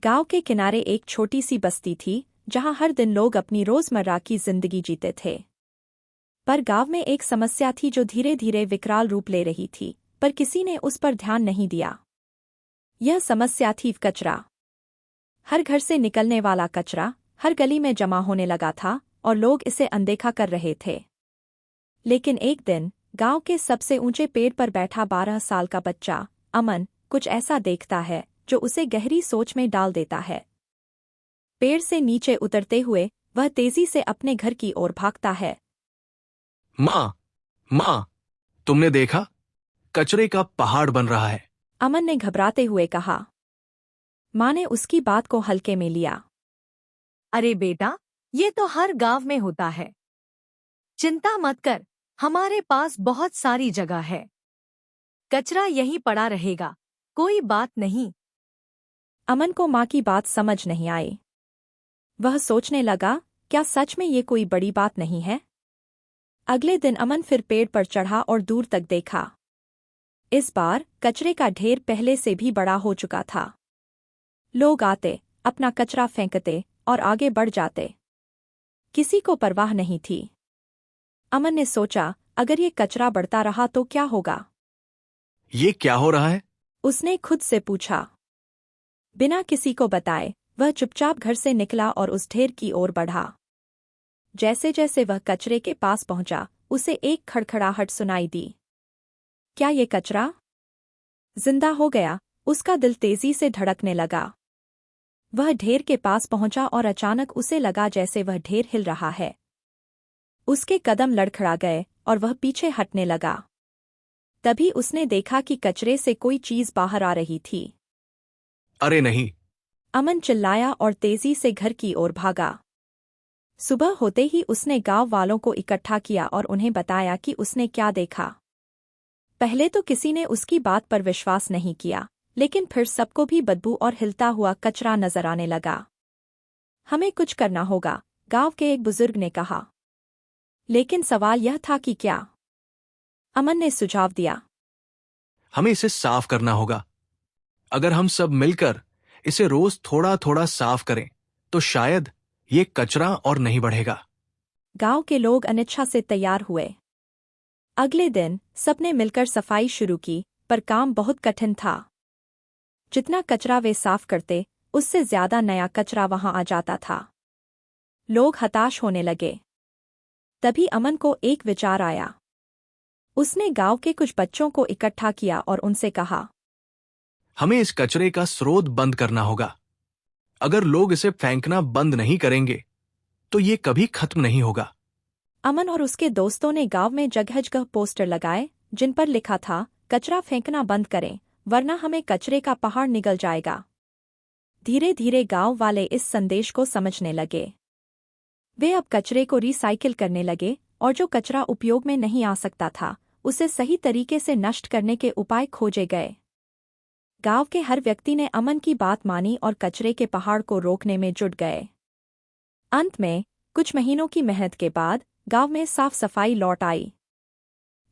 गांव के किनारे एक छोटी सी बस्ती थी जहां हर दिन लोग अपनी रोजमर्रा की जिंदगी जीते थे। पर गांव में एक समस्या थी जो धीरे धीरे विकराल रूप ले रही थी, पर किसी ने उस पर ध्यान नहीं दिया। यह समस्या थी कचरा। हर घर से निकलने वाला कचरा हर गली में जमा होने लगा था और लोग इसे अनदेखा कर रहे थे। लेकिन एक दिन गांव के सबसे ऊंचे पेड़ पर बैठा 12 साल का बच्चा अमन कुछ ऐसा देखता है जो उसे गहरी सोच में डाल देता है। पेड़ से नीचे उतरते हुए वह तेजी से अपने घर की ओर भागता है। माँ, तुमने देखा? कचरे का पहाड़ बन रहा है। अमन ने घबराते हुए कहा। माँ ने उसकी बात को हल्के में लिया। अरे बेटा, ये तो हर गांव में होता है। चिंता मत कर, हमारे पास बहुत सारी जगह है। कचरा यहीं पड़ा रहेगा, कोई बात नहीं। अमन को माँ की बात समझ नहीं आई। वह सोचने लगा, क्या सच में ये कोई बड़ी बात नहीं है? अगले दिन अमन फिर पेड़ पर चढ़ा और दूर तक देखा। इस बार कचरे का ढेर पहले से भी बड़ा हो चुका था। लोग आते, अपना कचरा फेंकते और आगे बढ़ जाते। किसी को परवाह नहीं थी। अमन ने सोचा, अगर ये कचरा बढ़ता रहा तो क्या होगा? ये क्या हो रहा है? उसने खुद से पूछा। बिना किसी को बताए वह चुपचाप घर से निकला और उस ढेर की ओर बढ़ा। जैसे जैसे वह कचरे के पास पहुंचा, उसे एक खड़खड़ाहट सुनाई दी। क्या ये कचरा जिंदा हो गया? उसका दिल तेजी से धड़कने लगा। वह ढेर के पास पहुंचा और अचानक उसे लगा जैसे वह ढेर हिल रहा है। उसके कदम लड़खड़ा गए और वह पीछे हटने लगा। तभी उसने देखा कि कचरे से कोई चीज बाहर आ रही थी। अरे नहीं! अमन चिल्लाया और तेजी से घर की ओर भागा। सुबह होते ही उसने गांव वालों को इकट्ठा किया और उन्हें बताया कि उसने क्या देखा। पहले तो किसी ने उसकी बात पर विश्वास नहीं किया, लेकिन फिर सबको भी बदबू और हिलता हुआ कचरा नजर आने लगा। हमें कुछ करना होगा, गांव के एक बुजुर्ग ने कहा। लेकिन सवाल यह था कि क्या? अमन ने सुझाव दिया। हमें इसे साफ करना होगा। अगर हम सब मिलकर इसे रोज थोड़ा थोड़ा साफ करें तो शायद ये कचरा और नहीं बढ़ेगा। गांव के लोग अनिच्छा से तैयार हुए। अगले दिन सबने मिलकर सफाई शुरू की, पर काम बहुत कठिन था। जितना कचरा वे साफ करते, उससे ज्यादा नया कचरा वहां आ जाता था। लोग हताश होने लगे। तभी अमन को एक विचार आया। उसने गांव के कुछ बच्चों को इकट्ठा किया और उनसे कहा, हमें इस कचरे का स्रोत बंद करना होगा। अगर लोग इसे फेंकना बंद नहीं करेंगे तो ये कभी खत्म नहीं होगा। अमन और उसके दोस्तों ने गांव में जगह जगह पोस्टर लगाए, जिन पर लिखा था, कचरा फेंकना बंद करें, वरना हमें कचरे का पहाड़ निगल जाएगा। धीरे धीरे गांव वाले इस संदेश को समझने लगे। वे अब कचरे को रिसाइकिल करने लगे और जो कचरा उपयोग में नहीं आ सकता था, उसे सही तरीके से नष्ट करने के उपाय खोजे गए। गांव के हर व्यक्ति ने अमन की बात मानी और कचरे के पहाड़ को रोकने में जुट गए। अंत में कुछ महीनों की मेहनत के बाद गांव में साफ सफाई लौट आई।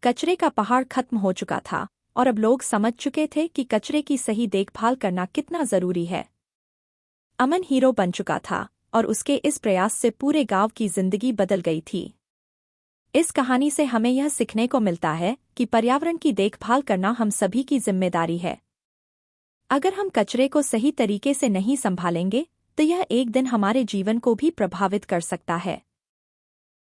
कचरे का पहाड़ खत्म हो चुका था और अब लोग समझ चुके थे कि कचरे की सही देखभाल करना कितना जरूरी है। अमन हीरो बन चुका था और उसके इस प्रयास से पूरे गांव की जिंदगी बदल गई थी। इस कहानी से हमें यह सीखने को मिलता है कि पर्यावरण की देखभाल करना हम सभी की जिम्मेदारी है। अगर हम कचरे को सही तरीके से नहीं संभालेंगे तो यह एक दिन हमारे जीवन को भी प्रभावित कर सकता है।